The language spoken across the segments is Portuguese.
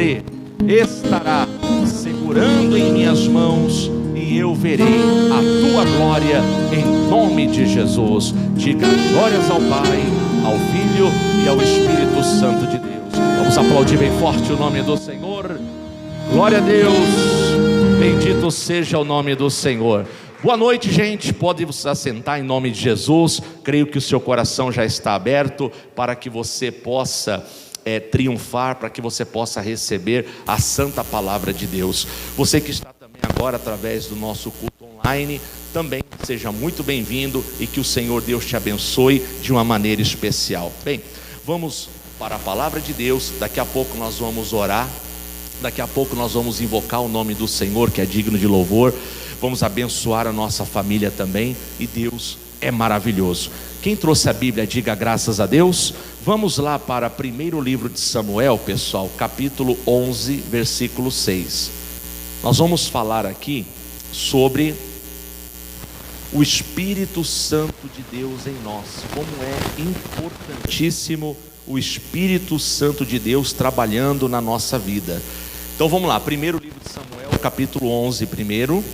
sempre estará segurando em minhas mãos, e eu verei a tua glória em nome de Jesus. Diga glórias ao Pai, ao Filho e ao Espírito Santo de Deus. Vamos aplaudir bem forte o nome do Senhor. Glória a Deus, bendito seja o nome do Senhor. Boa noite, gente, pode se assentar em nome de Jesus. Creio que o seu coração já está aberto para que você possa triunfar, para que você possa receber a santa palavra de Deus. Você que está também agora através do nosso culto online, também seja muito bem-vindo e que o Senhor Deus te abençoe de uma maneira especial. Bem, vamos para a palavra de Deus. Daqui a pouco nós vamos orar, daqui a pouco nós vamos invocar o nome do Senhor, que é digno de louvor. Vamos abençoar a nossa família também, e Deus é maravilhoso. Quem trouxe a Bíblia, diga graças a Deus. Vamos lá para o primeiro livro de Samuel, pessoal, capítulo 11, versículo 6. Nós vamos falar aqui sobre o Espírito Santo de Deus em nós. Como é importantíssimo o Espírito Santo de Deus trabalhando na nossa vida. Então vamos lá, primeiro livro de Samuel, capítulo 11, primeiro.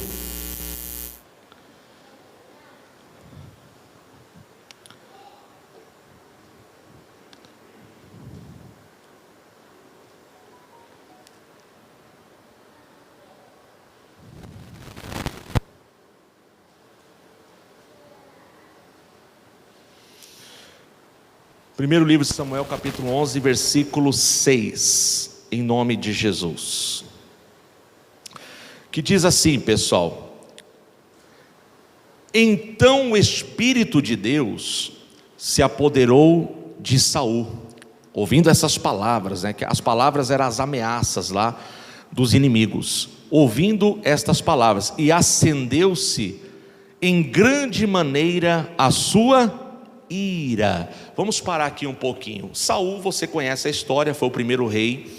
Primeiro livro de Samuel, capítulo 11, versículo 6, em nome de Jesus, que diz assim, pessoal: então o Espírito de Deus se apoderou de Saul. Ouvindo essas palavras, que as palavras eram as ameaças lá dos inimigos. Ouvindo estas palavras, e acendeu-se em grande maneira a sua ira. Vamos parar aqui um pouquinho. Saul, você conhece a história, foi o primeiro rei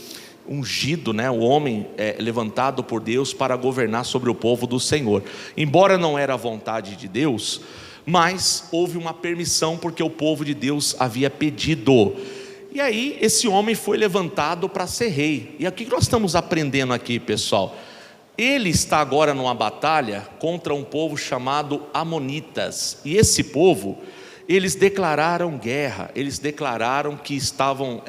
ungido, o homem levantado por Deus para governar sobre o povo do Senhor. Embora não era a vontade de Deus, mas houve uma permissão porque o povo de Deus havia pedido. E aí esse homem foi levantado para ser rei. E o que nós estamos aprendendo aqui, pessoal? Ele está agora numa batalha contra um povo chamado Amonitas. E esse povo, eles declararam guerra, eles declararam que estavam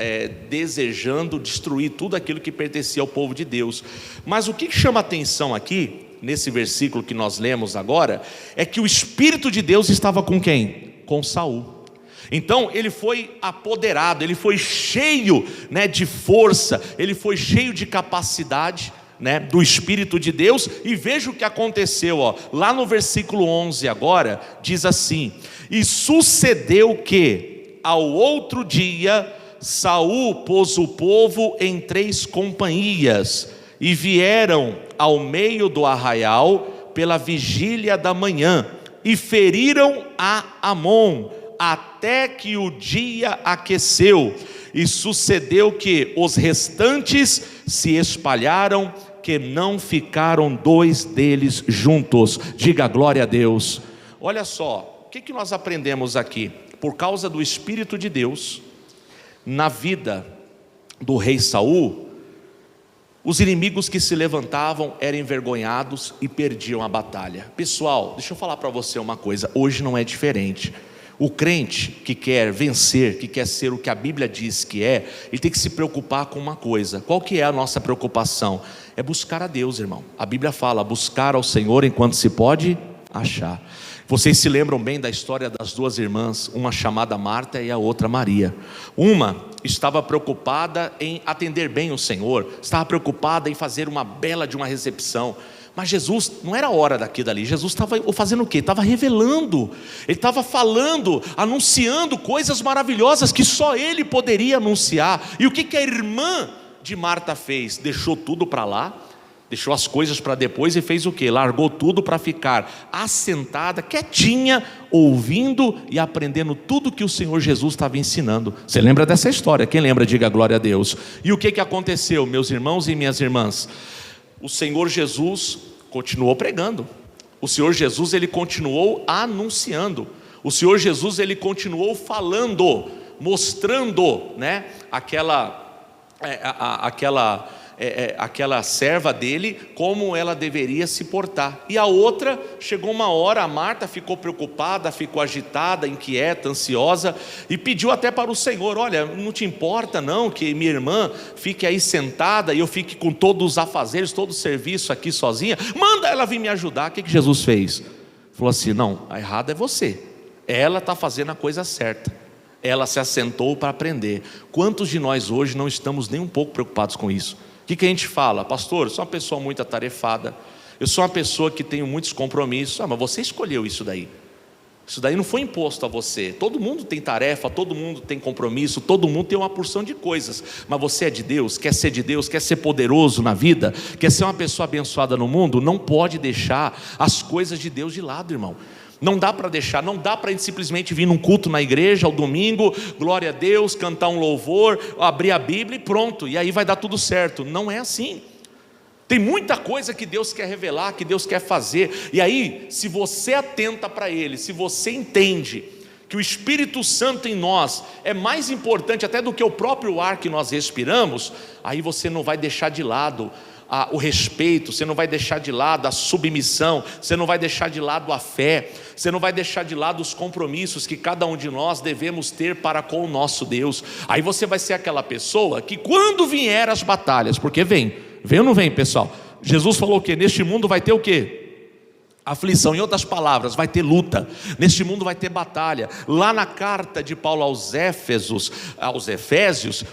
desejando destruir tudo aquilo que pertencia ao povo de Deus. Mas o que chama atenção aqui, nesse versículo que nós lemos agora, é que o Espírito de Deus estava com quem? Com Saul. Então ele foi apoderado, ele foi cheio de força, ele foi cheio de capacidade do Espírito de Deus. E veja o que aconteceu, lá no versículo 11 agora, diz assim: e sucedeu que ao outro dia Saul pôs o povo em 3 companhias, e vieram ao meio do arraial pela vigília da manhã, e feriram a Amon, até que o dia aqueceu. E sucedeu que os restantes se espalharam, que não ficaram 2 deles juntos. Diga glória a Deus. Olha só, o que nós aprendemos aqui? Por causa do Espírito de Deus na vida do rei Saul, os inimigos que se levantavam eram envergonhados e perdiam a batalha. Pessoal, deixa eu falar para você uma coisa, hoje não é diferente. O crente que quer vencer, que quer ser o que a Bíblia diz que é, ele tem que se preocupar com uma coisa. Qual que é a nossa preocupação? É buscar a Deus, irmão. A Bíblia fala, buscar ao Senhor enquanto se pode achar. Vocês se lembram bem da história das 2 irmãs, uma chamada Marta e a outra Maria. Uma estava preocupada em atender bem o Senhor, estava preocupada em fazer uma bela de uma recepção. Mas Jesus, não era hora daqui dali, Jesus estava fazendo o quê? Estava revelando, ele estava falando, anunciando coisas maravilhosas que só ele poderia anunciar. E o que a irmã de Marta fez? Deixou tudo para lá, deixou as coisas para depois e fez o quê? Largou tudo para ficar assentada, quietinha, ouvindo e aprendendo tudo que o Senhor Jesus estava ensinando. Você lembra dessa história? Quem lembra, diga glória a Deus. E o que aconteceu, meus irmãos e minhas irmãs? O Senhor Jesus continuou pregando. O Senhor Jesus, ele continuou anunciando. O Senhor Jesus, ele continuou falando, mostrando, aquela aquela serva dele como ela deveria se portar. E a outra, chegou uma hora, a Marta ficou preocupada, ficou agitada, inquieta, ansiosa, e pediu até para o Senhor: olha, não te importa não que minha irmã fique aí sentada e eu fique com todos os afazeres, todo o serviço aqui sozinha? Manda ela vir me ajudar. O que Jesus fez? Falou assim: não, a errada é você, ela está fazendo a coisa certa. Ela se assentou para aprender. Quantos de nós hoje não estamos nem um pouco preocupados com isso? O que a gente fala? Pastor, eu sou uma pessoa muito atarefada, eu sou uma pessoa que tenho muitos compromissos. Mas você escolheu isso daí. Isso daí não foi imposto a você. Todo mundo tem tarefa, todo mundo tem compromisso, todo mundo tem uma porção de coisas. Mas você é de Deus, quer ser de Deus, quer ser poderoso na vida, quer ser uma pessoa abençoada no mundo, não pode deixar as coisas de Deus de lado, irmão. Não dá para deixar, não dá para a gente simplesmente vir num culto na igreja ao domingo, glória a Deus, cantar um louvor, abrir a Bíblia e pronto, e aí vai dar tudo certo. Não é assim. Tem muita coisa que Deus quer revelar, que Deus quer fazer. E aí, se você atenta para Ele, se você entende que o Espírito Santo em nós é mais importante até do que o próprio ar que nós respiramos, aí você não vai deixar de lado o respeito, você não vai deixar de lado a submissão, você não vai deixar de lado a fé, você não vai deixar de lado os compromissos que cada um de nós devemos ter para com o nosso Deus. Aí você vai ser aquela pessoa que, quando vier as batalhas, porque vem ou não vem, pessoal? Jesus falou que neste mundo vai ter o quê? Aflição. Em outras palavras, vai ter luta, neste mundo vai ter batalha. Lá na carta de Paulo aos Efésios,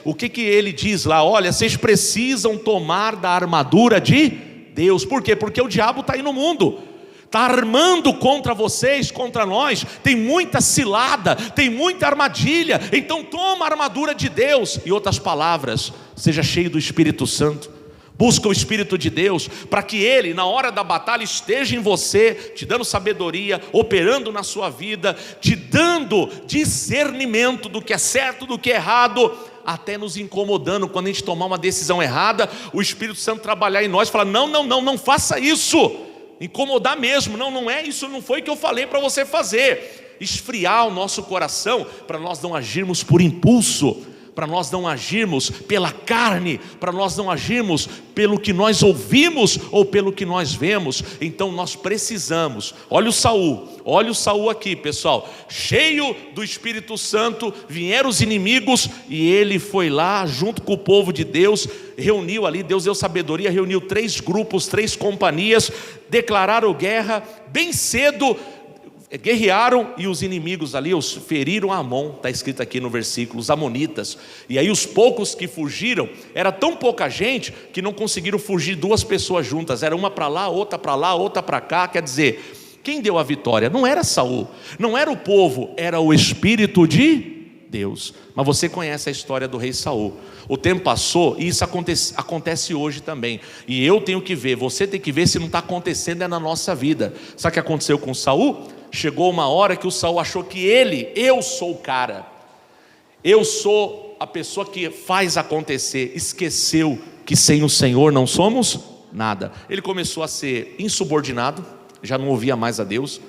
o que ele diz lá? Olha, vocês precisam tomar da armadura de Deus. Por quê? Porque o diabo está aí no mundo, está armando contra vocês, contra nós. Tem muita cilada, tem muita armadilha. Então toma a armadura de Deus. Em outras palavras, seja cheio do Espírito Santo. Busca o Espírito de Deus, para que Ele, na hora da batalha, esteja em você, te dando sabedoria, operando na sua vida, te dando discernimento do que é certo, do que é errado, até nos incomodando. Quando a gente tomar uma decisão errada, o Espírito Santo trabalhar em nós, falar: não faça isso. Incomodar mesmo: não é isso, não foi o que eu falei para você fazer. Esfriar o nosso coração, para nós não agirmos por impulso, para nós não agirmos pela carne, para nós não agirmos pelo que nós ouvimos ou pelo que nós vemos. Então nós precisamos, olha o Saul aqui, pessoal, cheio do Espírito Santo, vieram os inimigos e ele foi lá junto com o povo de Deus, reuniu ali, Deus deu sabedoria, reuniu 3 grupos, 3 companhias, declararam guerra, bem cedo guerrearam, e os inimigos ali os feriram a Amon, está escrito aqui no versículo, os amonitas. E aí os poucos que fugiram, era tão pouca gente que não conseguiram fugir 2 pessoas juntas, era uma para lá, outra para cá. Quer dizer, quem deu a vitória? Não era Saul, não era o povo, era o Espírito de Deus. Mas você conhece a história do rei Saul. O tempo passou e isso acontece hoje também. E eu tenho que ver, você tem que ver se não está acontecendo na nossa vida. Sabe o que aconteceu com Saul? Chegou uma hora que o Saul achou que eu sou o cara, eu sou a pessoa que faz acontecer. Esqueceu que sem o Senhor não somos nada. Ele começou a ser insubordinado, já não ouvia mais a Deus,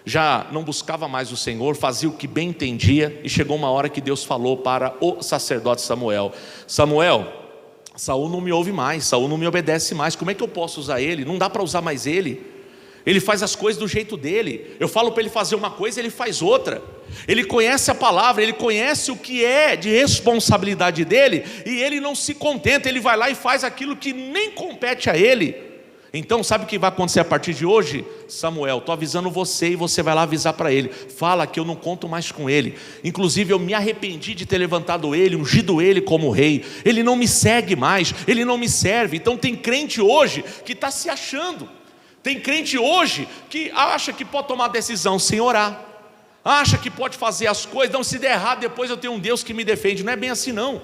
já não buscava mais o Senhor, fazia o que bem entendia. E chegou uma hora que Deus falou para o sacerdote Samuel: Samuel, Saul não me ouve mais, Saul não me obedece mais, como é que eu posso usar ele? Não dá para usar mais ele. Ele faz as coisas do jeito dele. Eu falo para ele fazer uma coisa, ele faz outra. Ele conhece a palavra, ele conhece o que é de responsabilidade dele, e ele não se contenta, ele vai lá e faz aquilo que nem compete a ele. Então sabe o que vai acontecer a partir de hoje? Samuel, estou avisando você, e você vai lá avisar para ele. Fala que eu não conto mais com ele. Inclusive eu me arrependi de ter levantado ele, ungido ele como rei. Ele não me segue mais, ele não me serve. Então tem crente hoje que está se achando. Tem crente hoje que acha que pode tomar decisão sem orar, acha que pode fazer as coisas, não, se der errado depois eu tenho um Deus que me defende. Não é bem assim não.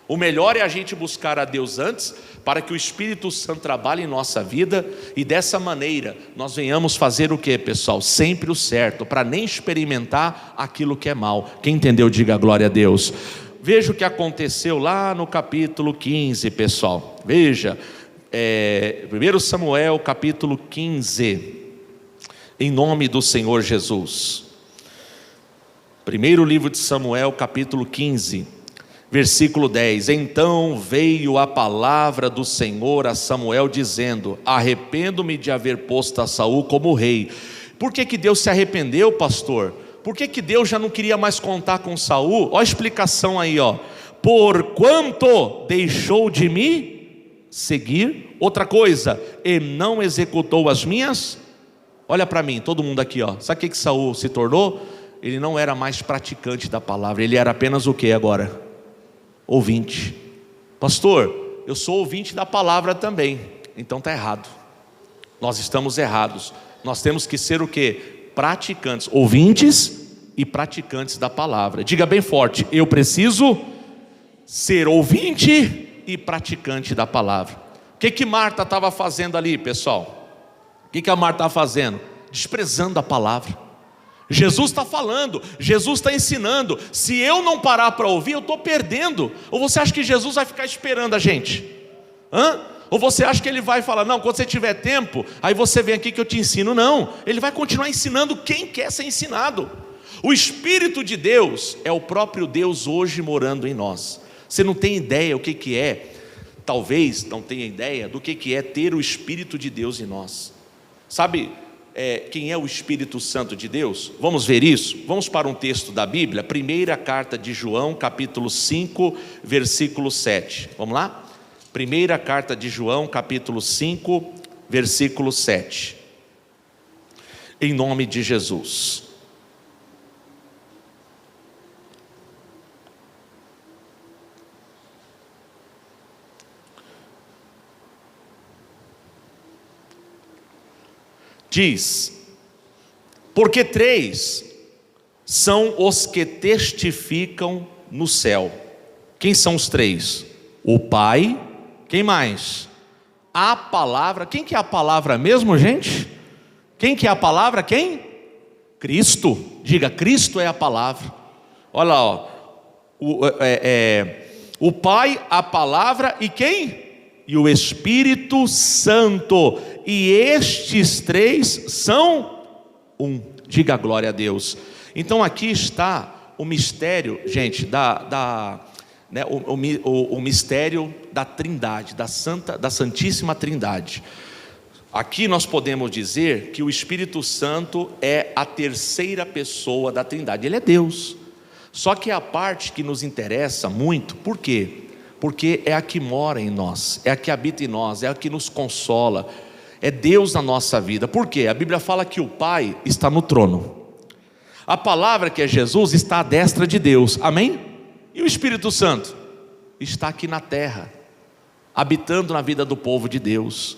O melhor é a gente buscar a Deus antes, para que o Espírito Santo trabalhe em nossa vida, e dessa maneira nós venhamos fazer o que, pessoal? Sempre o certo, para nem experimentar aquilo que é mal. Quem entendeu, diga glória a Deus. Veja o que aconteceu lá no capítulo 15, pessoal. Veja, 1 Samuel capítulo 15, em nome do Senhor Jesus. Primeiro livro de Samuel capítulo 15, Versículo 10: Então veio a palavra do Senhor a Samuel dizendo: arrependo-me de haver posto a Saul como rei. Por que Deus se arrependeu, pastor? Por que Deus já não queria mais contar com Saul? Olha a explicação aí, ó. Porquanto deixou de me seguir. Outra coisa, e não executou as minhas. Olha para mim, todo mundo aqui, ó. Sabe o que Saul se tornou? Ele não era mais praticante da palavra, ele era apenas o que agora? Ouvinte. Pastor, eu sou ouvinte da palavra também. Então está errado. Nós estamos errados. Nós temos que ser o que? Praticantes, ouvintes e praticantes da palavra. Diga bem forte: eu preciso ser ouvinte e praticante da palavra. O que Marta estava fazendo ali, pessoal? O que a Marta estava fazendo? Desprezando a palavra. Jesus está falando, Jesus está ensinando. Se eu não parar para ouvir, eu estou perdendo. Ou você acha que Jesus vai ficar esperando a gente? Ou você acha que ele vai falar: não, quando você tiver tempo, aí você vem aqui que eu te ensino? Não, ele vai continuar ensinando quem quer ser ensinado. O Espírito de Deus é o próprio Deus hoje morando em nós. Você não tem ideia o que é, talvez não tenha ideia do que é ter o Espírito de Deus em nós. Sabe quem é o Espírito Santo de Deus? Vamos ver isso? Vamos para um texto da Bíblia, primeira carta de João, capítulo 5, versículo 7. Vamos lá? Primeira carta de João, capítulo 5, versículo 7. Em nome de Jesus. Diz: porque 3 são os que testificam no céu. Quem são os 3? O Pai. Quem mais? A palavra. Quem que é a palavra mesmo, gente? Quem que é a palavra? Quem? Cristo. Diga: Cristo é a palavra. Olha lá, ó. O Pai, a palavra e quem? E o Espírito Santo. E estes 3 são um. Diga glória a Deus. Então aqui está o mistério, gente, o mistério da Trindade, da Santíssima Trindade. Aqui nós podemos dizer que o Espírito Santo é a terceira pessoa da Trindade. Ele é Deus. Só que é a parte que nos interessa muito. Por quê? Porque é a que mora em nós, é a que habita em nós, é a que nos consola. É Deus na nossa vida. Por quê? A Bíblia fala que o Pai está no trono. A palavra, que é Jesus, está à destra de Deus. Amém? E o Espírito Santo está aqui na terra, habitando na vida do povo de Deus.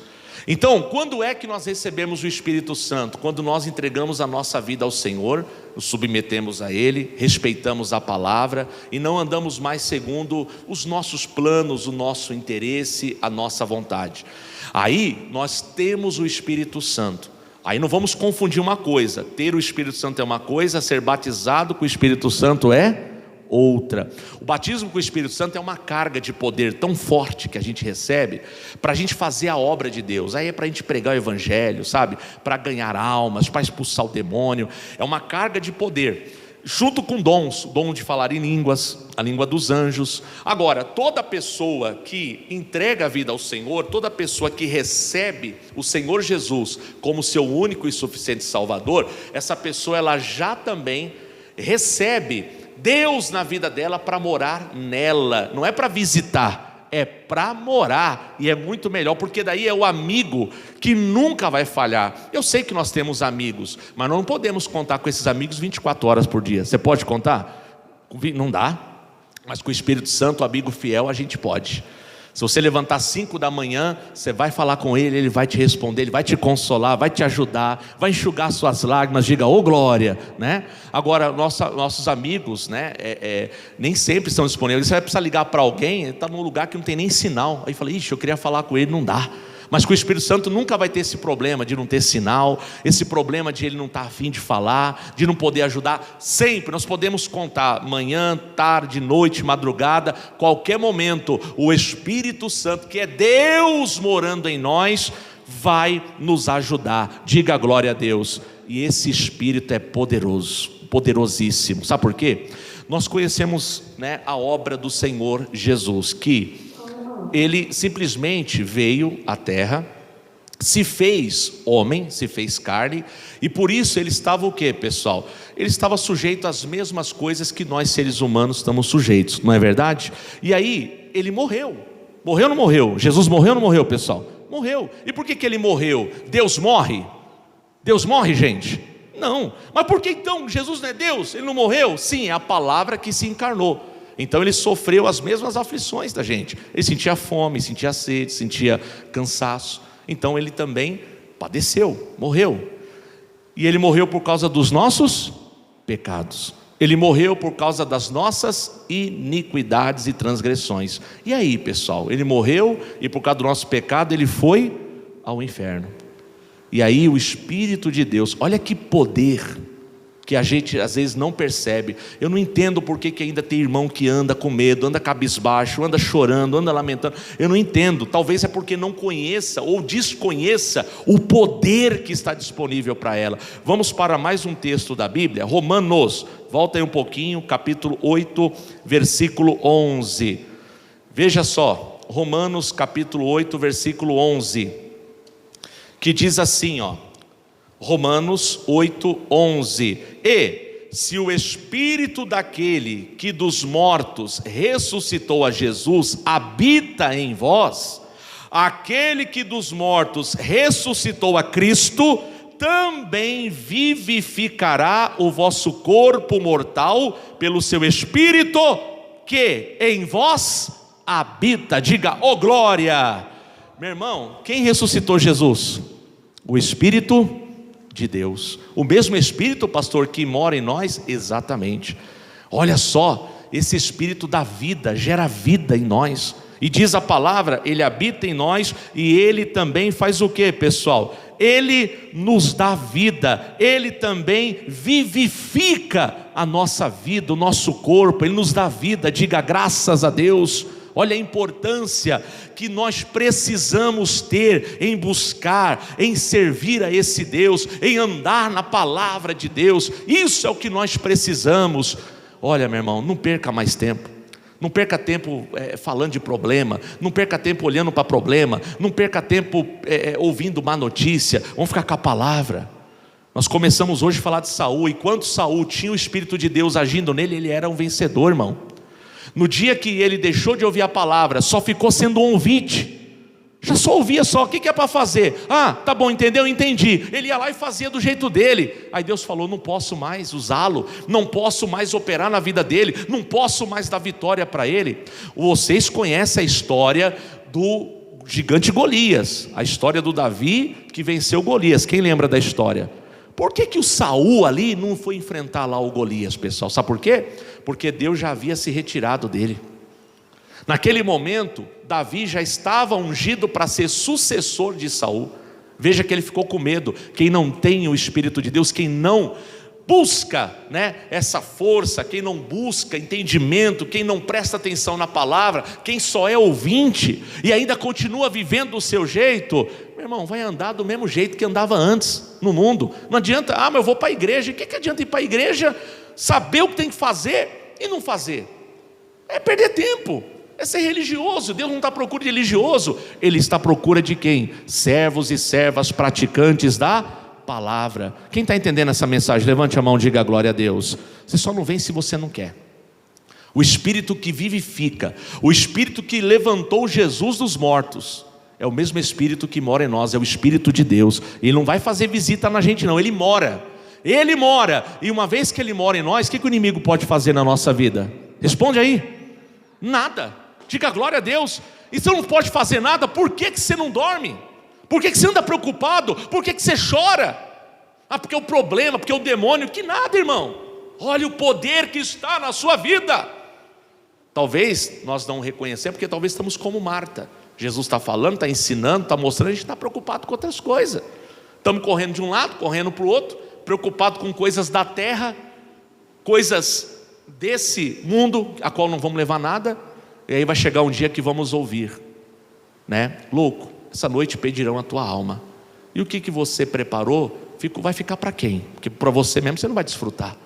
Então, quando é que nós recebemos o Espírito Santo? Quando nós entregamos a nossa vida ao Senhor, nos submetemos a Ele, respeitamos a palavra e não andamos mais segundo os nossos planos, o nosso interesse, a nossa vontade. Aí nós temos o Espírito Santo. Aí não vamos confundir uma coisa: ter o Espírito Santo é uma coisa, ser batizado com o Espírito Santo é outra. O batismo com o Espírito Santo é uma carga de poder tão forte que a gente recebe para a gente fazer a obra de Deus. Aí é para a gente pregar o Evangelho, sabe? Para ganhar almas, para expulsar o demônio. É uma carga de poder, junto com dons, o dom de falar em línguas, a língua dos anjos. Agora, toda pessoa que entrega a vida ao Senhor, toda pessoa que recebe o Senhor Jesus como seu único e suficiente Salvador, essa pessoa ela já também recebe Deus na vida dela para morar nela. Não é para visitar, é para morar. E é muito melhor, porque daí é o amigo que nunca vai falhar. Eu sei que nós temos amigos, mas não podemos contar com esses amigos 24 horas por dia. Você pode contar? Não dá. Mas com o Espírito Santo, o amigo fiel, a gente pode. Se você levantar 5 da manhã, você vai falar com ele, ele vai te responder, ele vai te consolar, vai te ajudar, vai enxugar suas lágrimas. Diga: ô glória, né? Agora, nossos amigos, né, nem sempre estão disponíveis. Você vai precisar ligar para alguém, ele está num lugar que não tem nem sinal. Aí fala: ixi, eu queria falar com ele, não dá. Mas com o Espírito Santo nunca vai ter esse problema de não ter sinal, esse problema de ele não estar a fim de falar, de não poder ajudar. Sempre nós podemos contar, manhã, tarde, noite, madrugada, qualquer momento, o Espírito Santo, que é Deus morando em nós, vai nos ajudar. Diga glória a Deus. E esse Espírito é poderoso. poderosíssimo. Sabe por quê? Nós conhecemos, né, a obra do Senhor Jesus, que Ele simplesmente veio à terra, se fez homem, se fez carne, e por isso Ele estava o quê, pessoal? Ele estava sujeito às mesmas coisas que nós seres humanos estamos sujeitos, não é verdade? E aí, Ele morreu. Morreu ou não morreu? Jesus morreu ou não morreu, pessoal? Morreu. E por que Ele morreu? Deus morre? Deus morre, gente? Não. Mas por que então Jesus não é Deus? Ele não morreu? Sim, é a palavra que se encarnou. Então Ele sofreu as mesmas aflições da gente. Ele sentia fome, sentia sede, sentia cansaço. Então Ele também padeceu, morreu. E Ele morreu por causa dos nossos pecados. Ele morreu por causa das nossas iniquidades e transgressões. E aí, pessoal, Ele morreu e por causa do nosso pecado Ele foi ao inferno. E aí o Espírito de Deus, olha que poder que a gente às vezes não percebe. Eu não entendo por que ainda tem irmão que anda com medo, anda cabisbaixo, anda chorando, anda lamentando. Eu não entendo, talvez é porque não conheça ou desconheça o poder que está disponível para ela. Vamos para mais um texto da Bíblia, Romanos, volta aí um pouquinho, capítulo 8, versículo 11. Veja só, Romanos capítulo 8, versículo 11, que diz assim, ó, Romanos 8, 11: E se o Espírito daquele que dos mortos ressuscitou a Jesus habita em vós, aquele que dos mortos ressuscitou a Cristo também vivificará o vosso corpo mortal pelo seu Espírito que em vós habita. Diga, ó glória! Meu irmão, quem ressuscitou Jesus? O Espírito de Deus. O mesmo Espírito, pastor, que mora em nós? Exatamente. Olha só, esse Espírito dá vida, gera vida em nós. E diz a palavra, Ele habita em nós e Ele também faz o que, pessoal? Ele nos dá vida, Ele também vivifica a nossa vida, o nosso corpo, Ele nos dá vida. Diga graças a Deus. Olha a importância que nós precisamos ter em buscar, em servir a esse Deus, em andar na palavra de Deus. Isso é o que nós precisamos. Olha, meu irmão, não perca mais tempo. Não perca tempo falando de problema, não perca tempo olhando para problema, não perca tempo ouvindo má notícia. Vamos ficar com a palavra. Nós começamos hoje a falar de Saul, e quando Saul tinha o Espírito de Deus agindo nele, ele era um vencedor, irmão. No dia que ele deixou de ouvir a palavra, só ficou sendo um ouvinte. Já só ouvia só, o que é para fazer? Ah, tá bom, entendeu? Entendi. Ele ia lá e fazia do jeito dele. Aí Deus falou, não posso mais usá-lo, não posso mais operar na vida dele, não posso mais dar vitória para ele. Vocês conhecem a história do gigante Golias, a história do Davi que venceu Golias. Quem lembra da história? Por que o Saul ali não foi enfrentar lá o Golias, pessoal? Sabe por quê? Porque Deus já havia se retirado dele. Naquele momento, Davi já estava ungido para ser sucessor de Saul. Veja que ele ficou com medo. Quem não tem o Espírito de Deus, quem não busca, essa força, quem não busca entendimento, quem não presta atenção na palavra, quem só é ouvinte e ainda continua vivendo do seu jeito, meu irmão, vai andar do mesmo jeito que andava antes no mundo. Não adianta, mas eu vou para a igreja. O que adianta ir para a igreja, saber o que tem que fazer e não fazer? É perder tempo, é ser religioso. Deus não está à procura de religioso, Ele está à procura de quem? Servos e servas praticantes da palavra. Quem está entendendo essa mensagem? Levante a mão e diga glória a Deus. Você só não vem se você não quer. O Espírito que vivifica, o Espírito que levantou Jesus dos mortos, é o mesmo Espírito que mora em nós, é o Espírito de Deus. Ele não vai fazer visita na gente não, Ele mora. Ele mora, e uma vez que Ele mora em nós, o que o inimigo pode fazer na nossa vida? Responde aí. Nada. Diga glória a Deus. E você não pode fazer nada, por que você não dorme? Por que você anda preocupado? Por que você chora? Ah, porque o problema, porque o demônio. Que nada, irmão. Olha o poder que está na sua vida. Talvez nós não reconhecemos, porque talvez estamos como Marta. Jesus está falando, está ensinando, está mostrando, a gente está preocupado com outras coisas. Estamos correndo de um lado, correndo para o outro, preocupado com coisas da terra, coisas desse mundo, a qual não vamos levar nada. E aí vai chegar um dia que vamos ouvir, louco, essa noite pedirão a tua alma. E o que você preparou, vai ficar para quem? Porque para você mesmo você não vai desfrutar.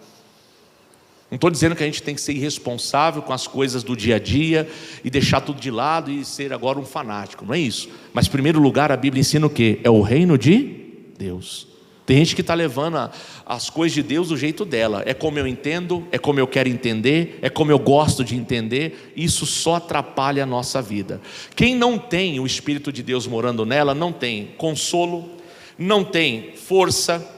Não estou dizendo que a gente tem que ser irresponsável com as coisas do dia a dia e deixar tudo de lado e ser agora um fanático, não é isso. Mas em primeiro lugar a Bíblia ensina o quê? É o reino de Deus. Tem gente que está levando as coisas de Deus do jeito dela. É como eu entendo, é como eu quero entender, é como eu gosto de entender. Isso só atrapalha a nossa vida. Quem não tem o Espírito de Deus morando nela, não tem consolo, não tem força,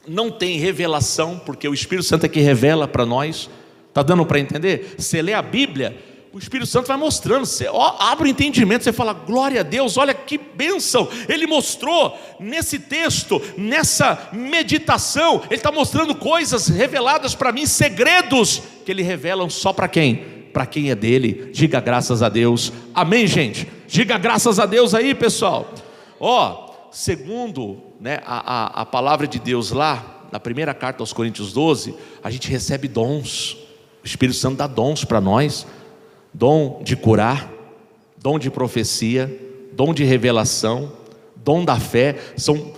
não tem revelação, porque o Espírito Santo é que revela para nós. Está dando para entender? Você lê a Bíblia, o Espírito Santo vai mostrando, você abre o entendimento, você fala, glória a Deus, olha que bênção, Ele mostrou nesse texto, nessa meditação, Ele está mostrando coisas reveladas para mim, segredos, que Ele revela só para quem? Para quem é dele. Diga graças a Deus, amém gente? Diga graças a Deus aí pessoal. Segundo a palavra de Deus lá, na primeira carta aos Coríntios 12, a gente recebe dons, o Espírito Santo dá dons para nós, dom de curar, dom de profecia, dom de revelação, dom da fé. São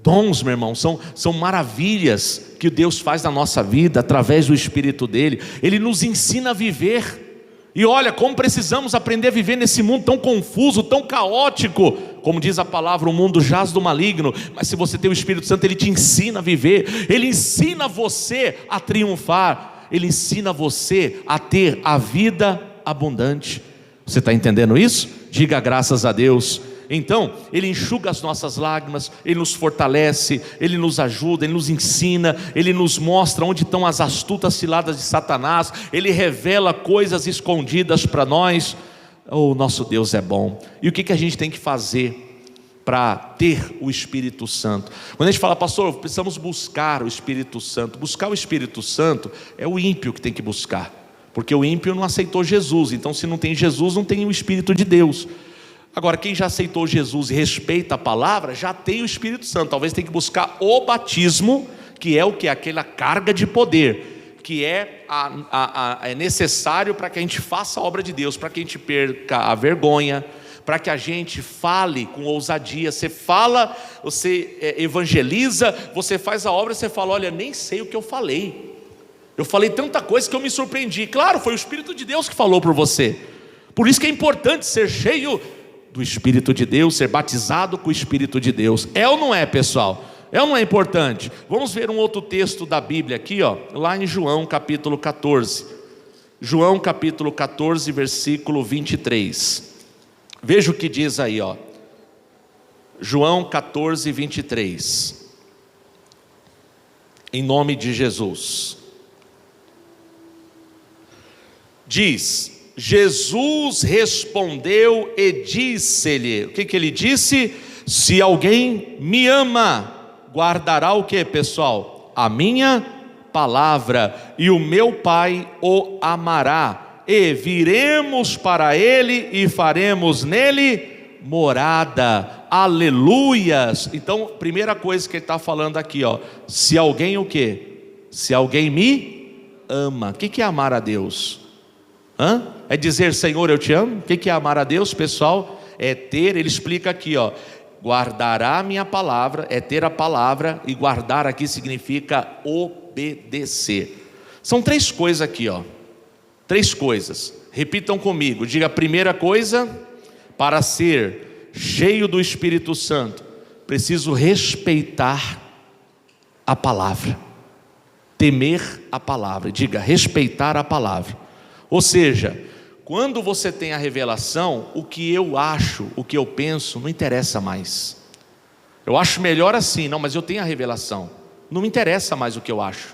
dons, meu irmão, são maravilhas que Deus faz na nossa vida, através do Espírito dele. Ele nos ensina a viver, e olha como precisamos aprender a viver nesse mundo tão confuso, tão caótico. Como diz a palavra, o mundo jaz do maligno, mas se você tem o Espírito Santo, Ele te ensina a viver, Ele ensina você a triunfar, Ele ensina você a ter a vida abundante. Você está entendendo isso? Diga graças a Deus. Então Ele enxuga as nossas lágrimas, Ele nos fortalece, Ele nos ajuda, Ele nos ensina, Ele nos mostra onde estão as astutas ciladas de Satanás, Ele revela coisas escondidas para nós. Oh, nosso Deus é bom. E o que a gente tem que fazer para ter o Espírito Santo? Quando a gente fala, pastor, precisamos buscar o Espírito Santo. Buscar o Espírito Santo é o ímpio que tem que buscar, porque o ímpio não aceitou Jesus. Então se não tem Jesus, não tem o Espírito de Deus. Agora quem já aceitou Jesus e respeita a palavra, já tem o Espírito Santo. Talvez tenha que buscar o batismo, que é o que? Aquela carga de poder, que é necessário para que a gente faça a obra de Deus, para que a gente perca a vergonha, para que a gente fale com ousadia. Você fala, você evangeliza, você faz a obra, você fala, olha, nem sei o que eu falei tanta coisa que eu me surpreendi. Claro, foi o Espírito de Deus que falou por você. Por isso que é importante ser cheio do Espírito de Deus, ser batizado com o Espírito de Deus. É ou não é, pessoal? É ou não é importante? Vamos ver um outro texto da Bíblia aqui, lá em João capítulo 14. João capítulo 14, versículo 23. Veja o que diz aí, João 14, 23. Em nome de Jesus. Diz: Jesus respondeu e disse-lhe, o que ele disse? Se alguém me ama, guardará o que, pessoal? A minha palavra, e o meu Pai o amará, e viremos para ele e faremos nele morada. Aleluias. Então, primeira coisa que ele está falando aqui, se alguém o que? Se alguém me ama. O que é amar a Deus? É dizer, Senhor, eu te amo? O que é amar a Deus, pessoal? É ter, ele explica aqui, guardará a minha palavra, é ter a palavra, e guardar aqui significa obedecer. São três coisas aqui, três coisas, repitam comigo. Diga: a primeira coisa, para ser cheio do Espírito Santo, preciso respeitar a palavra, temer a palavra. Diga: respeitar a palavra. Ou seja, quando você tem a revelação, o que eu acho, o que eu penso, não interessa mais. Eu acho melhor assim, não, mas eu tenho a revelação, não me interessa mais o que eu acho,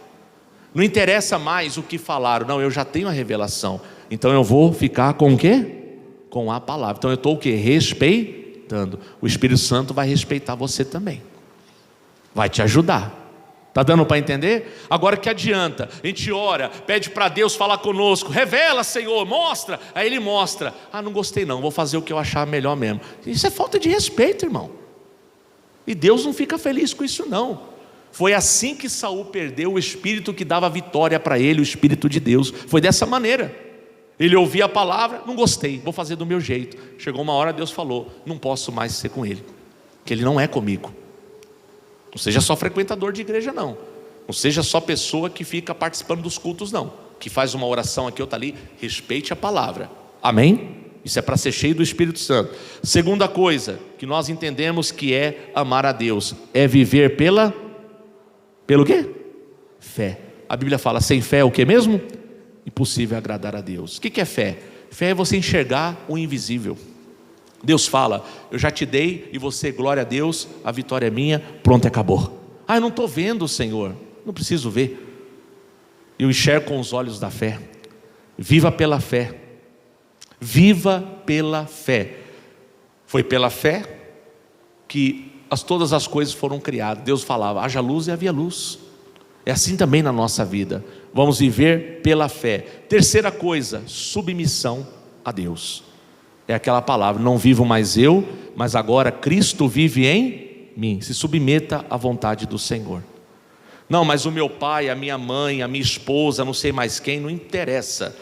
não interessa mais o que falaram, não, eu já tenho a revelação, então eu vou ficar com o quê? Com a palavra. Então eu estou o quê? Respeitando. O Espírito Santo vai respeitar você também, vai te ajudar. Está dando para entender? Agora, que adianta? A gente ora, pede para Deus falar conosco, revela, Senhor, mostra. Aí Ele mostra, não gostei não, vou fazer o que eu achar melhor mesmo. Isso é falta de respeito, irmão. E Deus não fica feliz com isso não. Foi assim que Saul perdeu o Espírito que dava vitória para ele, o Espírito de Deus. Foi dessa maneira. Ele ouvia a palavra, não gostei, vou fazer do meu jeito. Chegou uma hora, Deus falou, não posso mais ser com ele, que ele não é comigo. Não seja só frequentador de igreja não. Não seja só pessoa que fica participando dos cultos não. que faz uma oração aqui, outra ali, respeite a palavra. Amém? Isso é para ser cheio do Espírito Santo. Segunda coisa que nós entendemos que é amar a Deus, é viver pelo quê? Fé. A Bíblia fala, sem fé é o que mesmo? Impossível agradar a Deus. O que é fé? Fé é você enxergar o invisível. Deus fala, eu já te dei e você, glória a Deus, a vitória é minha, pronto, acabou. Eu não estou vendo, Senhor, não preciso ver. Eu enxergo com os olhos da fé. Viva pela fé. Viva pela fé. Foi pela fé que todas as coisas foram criadas. Deus falava, haja luz e havia luz. É assim também na nossa vida. Vamos viver pela fé. Terceira coisa, submissão a Deus. É aquela palavra, não vivo mais eu, mas agora Cristo vive em mim. Se submeta à vontade do Senhor. Não, mas o meu pai, a minha mãe, a minha esposa, não sei mais quem, não interessa.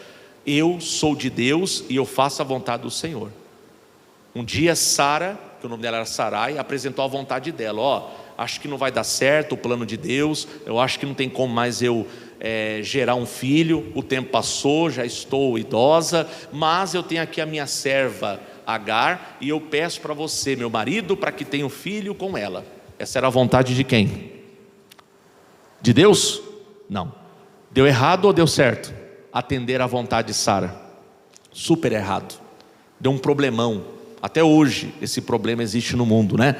Eu sou de Deus e eu faço a vontade do Senhor. Um dia Sara, que o nome dela era Sarai, apresentou a vontade dela. Acho que não vai dar certo o plano de Deus, eu acho que não tem como mais eu gerar um filho, o tempo passou, já estou idosa, mas eu tenho aqui a minha serva Agar, e eu peço para você, meu marido, para que tenha um filho com ela. Essa era a vontade de quem? De Deus? Não. Deu errado ou deu certo? Atender à vontade de Sara. Super errado. Deu um problemão. Até hoje esse problema existe no mundo, né?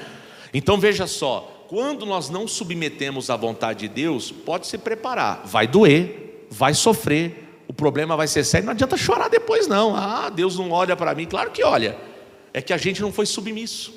Então veja só, quando nós não submetemos à vontade de Deus, pode se preparar, vai doer, vai sofrer, o problema vai ser sério, não adianta chorar depois não. Deus não olha para mim, claro que olha. É que a gente não foi submisso,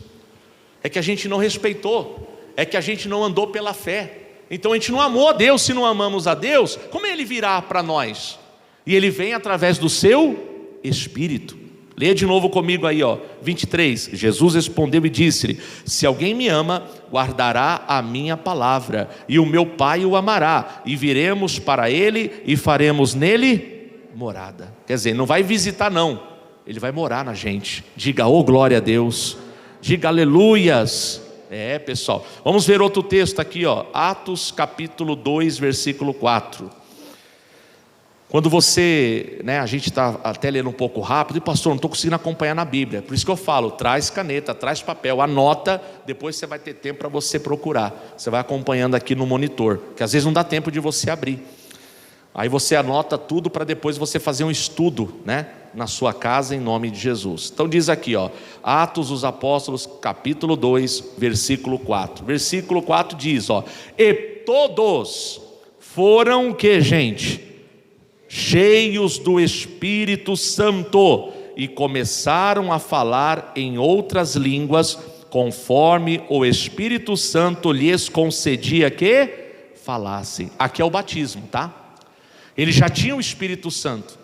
é que a gente não respeitou, é que a gente não andou pela fé. Então a gente não amou a Deus. Se não amamos a Deus, como Ele virá para nós? E Ele vem através do seu Espírito. Leia de novo comigo aí, 23. Jesus respondeu e disse-lhe, se alguém me ama, guardará a minha palavra, e o meu Pai o amará, e viremos para Ele e faremos nele morada. Quer dizer, não vai visitar não, Ele vai morar na gente. Diga, glória a Deus, diga aleluias. Pessoal, vamos ver outro texto aqui, Atos capítulo 2, versículo 4. Quando você, a gente está até lendo um pouco rápido, e pastor, não estou conseguindo acompanhar na Bíblia, por isso que eu falo, traz caneta, traz papel, anota, depois você vai ter tempo para você procurar, você vai acompanhando aqui no monitor, que às vezes não dá tempo de você abrir, aí você anota tudo para depois você fazer um estudo, na sua casa em nome de Jesus. Então diz aqui, Atos dos Apóstolos capítulo 2, versículo 4, versículo 4 diz, e todos foram o que, gente? Cheios do Espírito Santo, e começaram a falar em outras línguas, conforme o Espírito Santo lhes concedia que falassem. Aqui é o batismo, tá? Eles já tinham o Espírito Santo,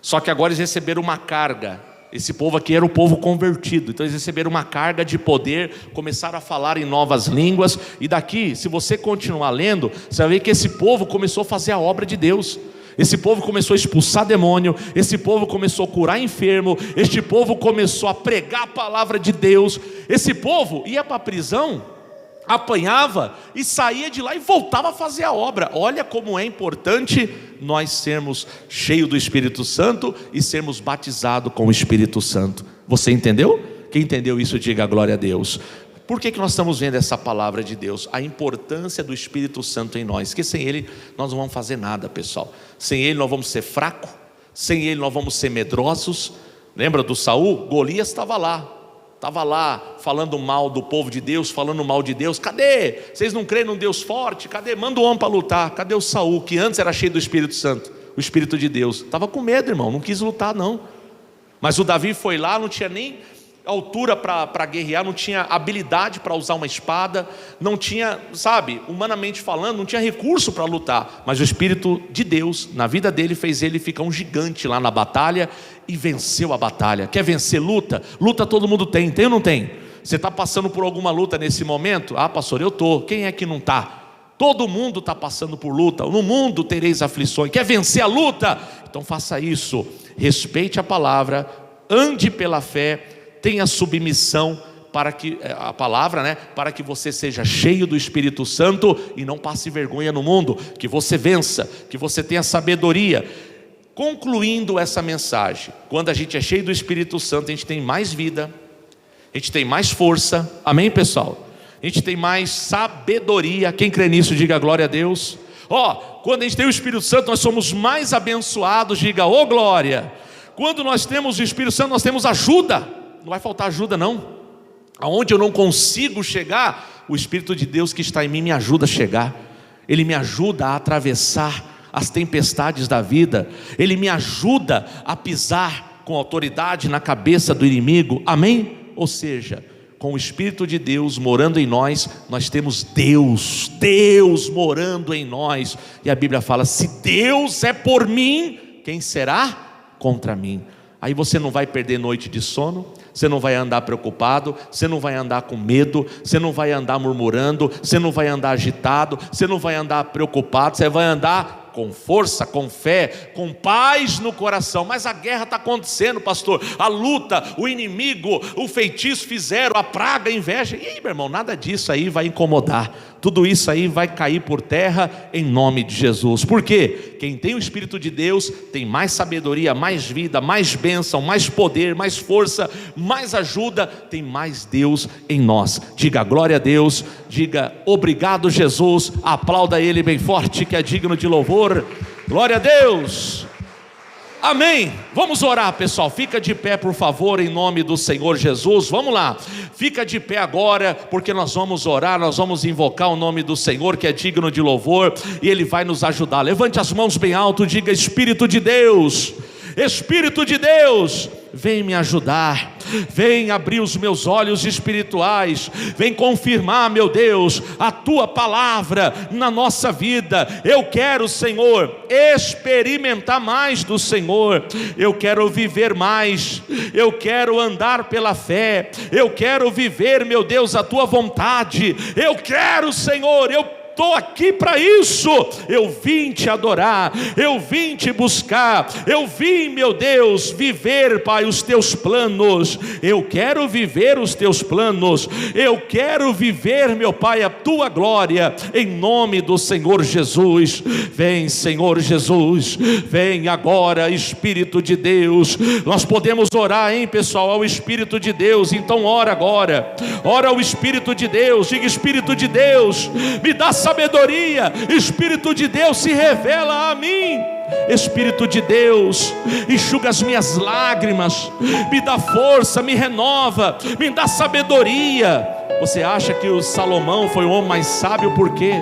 só que agora eles receberam uma carga. Esse povo aqui era o povo convertido, então eles receberam uma carga de poder, começaram a falar em novas línguas, e daqui, se você continuar lendo, você vai ver que esse povo começou a fazer a obra de Deus. Esse povo começou a expulsar demônio, esse povo começou a curar enfermo, este povo começou a pregar a palavra de Deus. Esse povo ia para a prisão, apanhava e saía de lá e voltava a fazer a obra. Olha como é importante nós sermos cheios do Espírito Santo e sermos batizados com o Espírito Santo. Você entendeu? Quem entendeu isso, diga glória a Deus. Por que nós estamos vendo essa palavra de Deus? A importância do Espírito Santo em nós, que sem Ele nós não vamos fazer nada, pessoal. Sem Ele nós vamos ser fracos, sem Ele nós vamos ser medrosos. Lembra do Saul? Golias estava lá falando mal do povo de Deus, falando mal de Deus. Cadê? Vocês não creem num Deus forte? Cadê? Manda um homem para lutar. Cadê o Saul, que antes era cheio do Espírito Santo, o Espírito de Deus? Estava com medo, irmão, não quis lutar não. Mas o Davi foi lá, não tinha nem altura para guerrear, não tinha habilidade para usar uma espada, não tinha, humanamente falando, não tinha recurso para lutar, mas o Espírito de Deus, na vida dele, fez ele ficar um gigante lá na batalha, e venceu a batalha. Quer vencer luta? Luta todo mundo tem ou não tem? Você está passando por alguma luta nesse momento? Pastor, eu estou. Quem é que não está? Todo mundo está passando por luta. No mundo tereis aflições. Quer vencer a luta? Então faça isso, respeite a palavra, ande pela fé, tenha submissão, para que a palavra, né, para que você seja cheio do Espírito Santo e não passe vergonha no mundo, que você vença, que você tenha sabedoria. Concluindo essa mensagem, quando a gente é cheio do Espírito Santo, a gente tem mais vida, a gente tem mais força, amém, pessoal? A gente tem mais sabedoria. Quem crê nisso, diga glória a Deus. Quando a gente tem o Espírito Santo, nós somos mais abençoados, diga ô glória. Quando nós temos o Espírito Santo, nós temos ajuda, não vai faltar ajuda não. Aonde eu não consigo chegar, o Espírito de Deus que está em mim me ajuda a chegar. Ele me ajuda a atravessar as tempestades da vida, Ele me ajuda a pisar com autoridade na cabeça do inimigo, amém? Ou seja, com o Espírito de Deus morando em nós, nós temos Deus morando em nós, e a Bíblia fala, se Deus é por mim, quem será contra mim? Aí você não vai perder noite de sono, você não vai andar preocupado, você não vai andar com medo, você não vai andar murmurando, você não vai andar agitado, você não vai andar preocupado, você vai andar com força, com fé, com paz no coração. Mas a guerra está acontecendo, pastor, a luta, o inimigo, o feitiço fizeram, a praga, a inveja, e aí, meu irmão, nada disso aí vai incomodar, tudo isso aí vai cair por terra em nome de Jesus. Por quê? Quem tem o Espírito de Deus tem mais sabedoria, mais vida, mais bênção, mais poder, mais força, mais ajuda, tem mais Deus em nós. Diga glória a Deus, diga obrigado Jesus, aplauda Ele bem forte que é digno de louvor. Glória a Deus, amém. Vamos orar, pessoal, fica de pé por favor, em nome do Senhor Jesus. Vamos lá, fica de pé agora, porque nós vamos orar, nós vamos invocar o nome do Senhor que é digno de louvor, e Ele vai nos ajudar. Levante as mãos bem alto, diga Espírito de Deus, Espírito de Deus, vem me ajudar, vem abrir os meus olhos espirituais, vem confirmar, meu Deus, a Tua palavra na nossa vida. Eu quero, Senhor, experimentar mais do Senhor, eu quero viver mais, eu quero andar pela fé, eu quero viver, meu Deus, a Tua vontade, eu quero, Senhor, eu estou aqui para isso, eu vim te adorar, eu vim te buscar, eu vim, meu Deus, viver, Pai, os teus planos, eu quero viver os teus planos, eu quero viver, meu Pai, a tua glória, em nome do Senhor Jesus. Vem, Senhor Jesus, vem agora, Espírito de Deus. Nós podemos orar, hein, pessoal, ao Espírito de Deus, então ora agora, ora ao Espírito de Deus, diga Espírito de Deus, me dá sabedoria, Espírito de Deus se revela a mim, Espírito de Deus, enxuga as minhas lágrimas, me dá força, me renova, me dá sabedoria. Você acha que o Salomão foi o homem mais sábio? Por quê?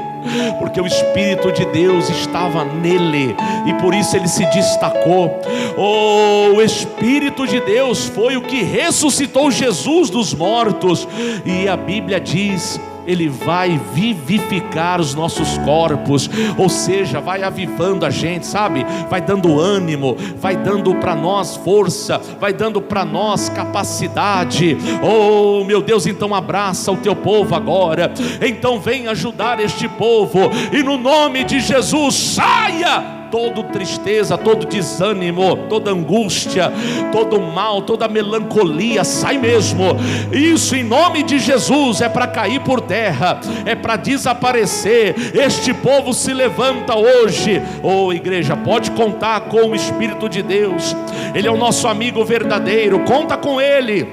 Porque o Espírito de Deus estava nele, e por isso ele se destacou. O Espírito de Deus foi o que ressuscitou Jesus dos mortos, e a Bíblia diz, Ele vai vivificar os nossos corpos, ou seja, vai avivando a gente, sabe? Vai dando ânimo, vai dando para nós força, vai dando para nós capacidade. Oh, meu Deus, então abraça o teu povo agora, então vem ajudar este povo, e no nome de Jesus, saia toda tristeza, todo desânimo, toda angústia, todo mal, toda melancolia, sai mesmo. Isso em nome de Jesus é para cair por terra, é para desaparecer. Este povo se levanta hoje. Oh, igreja, pode contar com o Espírito de Deus, Ele é o nosso amigo verdadeiro, conta com Ele,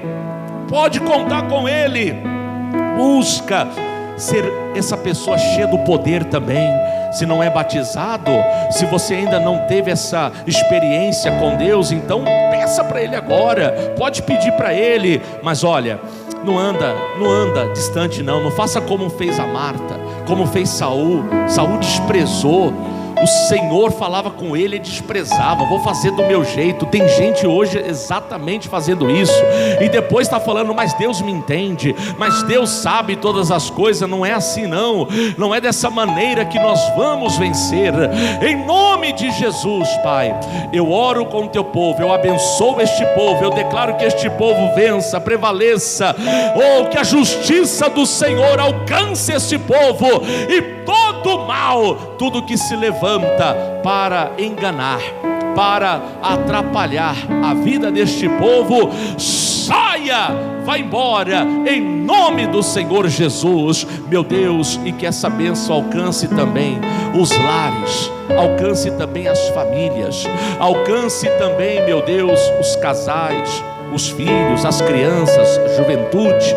pode contar com Ele. Busca ser essa pessoa cheia do poder também. Se não é batizado, se você ainda não teve essa experiência com Deus, então peça para Ele agora, pode pedir para Ele, mas olha, não anda distante não faça como fez a Marta, como fez Saul desprezou. O Senhor falava com ele e desprezava, vou fazer do meu jeito. Tem gente hoje exatamente fazendo isso, e depois está falando, mas Deus me entende, mas Deus sabe todas as coisas. Não é assim não é dessa maneira que nós vamos vencer. Em nome de Jesus, Pai, eu oro com o teu povo, eu abençoo este povo, eu declaro que este povo vença, prevaleça, que a justiça do Senhor alcance este povo, e todo mal, tudo que se levanta para enganar, para atrapalhar a vida deste povo, sai saia, vá embora, em nome do Senhor Jesus, meu Deus, e que essa bênção alcance também os lares, alcance também as famílias, alcance também, meu Deus, os casais, os filhos, as crianças, a juventude.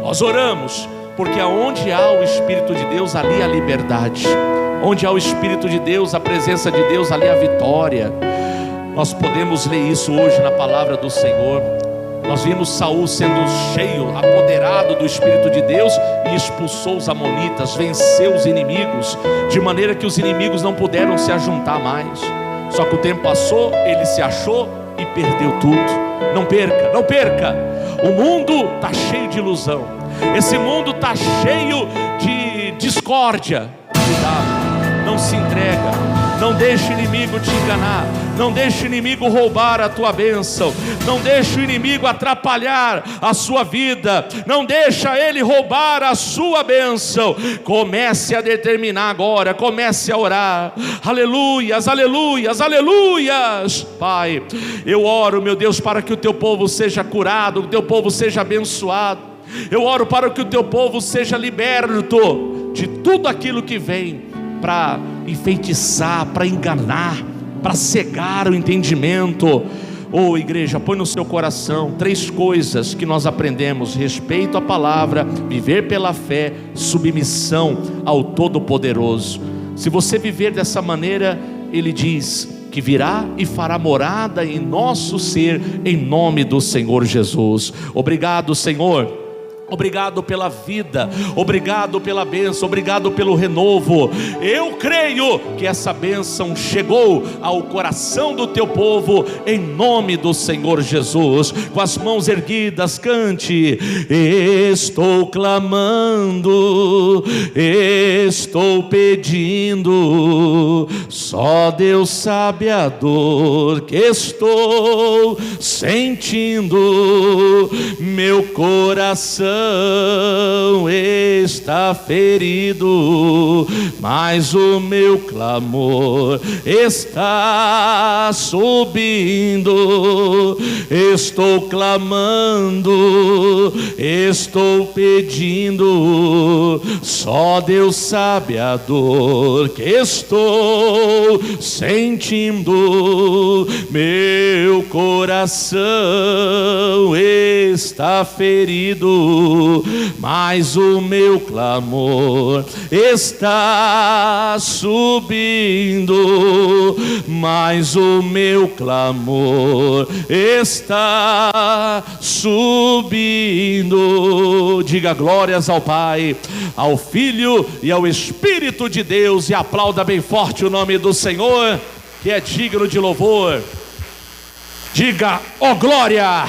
Nós oramos, porque aonde há o Espírito de Deus, ali há liberdade. Onde há o Espírito de Deus, a presença de Deus, ali há vitória. Nós podemos ler isso hoje na palavra do Senhor. Nós vimos Saul sendo cheio, apoderado do Espírito de Deus, e expulsou os amonitas, venceu os inimigos, de maneira que os inimigos não puderam se ajuntar mais. Só que o tempo passou, ele se achou e perdeu tudo. Não perca, não perca. O mundo está cheio de ilusão. Esse mundo está cheio de discórdia. Cuidado, não se entrega, não deixe o inimigo te enganar, não deixe o inimigo roubar a tua bênção, não deixe o inimigo atrapalhar a sua vida, não deixa ele roubar a sua bênção. Comece a determinar agora, comece a orar. Aleluias, aleluias, aleluias. Pai, eu oro, meu Deus, para que o teu povo seja curado, que o teu povo seja abençoado. Eu oro para que o teu povo seja liberto de tudo aquilo que vem para enfeitiçar, para enganar, para cegar o entendimento. Oh, igreja, põe no seu coração 3 coisas que nós aprendemos: respeito à palavra, viver pela fé, submissão ao Todo-Poderoso. Se você viver dessa maneira, ele diz que virá e fará morada em nosso ser, em nome do Senhor Jesus. Obrigado, Senhor. Obrigado pela vida, obrigado pela bênção, obrigado pelo renovo. Eu creio que essa bênção chegou ao coração do teu povo, em nome do Senhor Jesus. Com as mãos erguidas, cante: estou clamando, estou pedindo, só Deus sabe a dor que estou sentindo. Meu coração está ferido, mas o meu clamor está subindo. Estou clamando, estou pedindo, só Deus sabe a dor que estou sentindo. Meu coração está ferido, mas o meu clamor está subindo, mas o meu clamor está subindo. Diga glórias ao Pai, ao Filho e ao Espírito de Deus, e aplauda bem forte o nome do Senhor, que é digno de louvor. Diga, ó glória.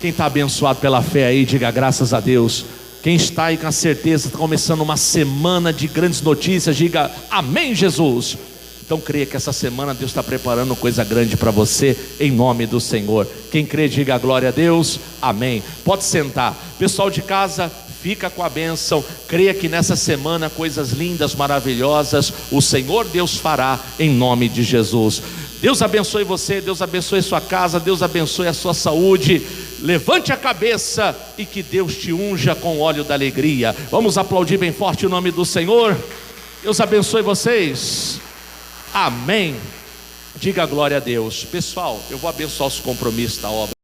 Quem está abençoado pela fé aí, diga graças a Deus. Quem está aí com a certeza, está começando uma semana de grandes notícias, diga amém, Jesus. Então creia que essa semana Deus está preparando coisa grande para você, em nome do Senhor. Quem crê, diga glória a Deus, amém. Pode sentar. Pessoal de casa, fica com a bênção. Creia que nessa semana coisas lindas, maravilhosas o Senhor Deus fará, em nome de Jesus. Deus abençoe você, Deus abençoe sua casa, Deus abençoe a sua saúde. Levante a cabeça e que Deus te unja com o óleo da alegria. Vamos aplaudir bem forte o nome do Senhor. Deus abençoe vocês. Amém. Diga glória a Deus. Pessoal, eu vou abençoar os compromissos da obra.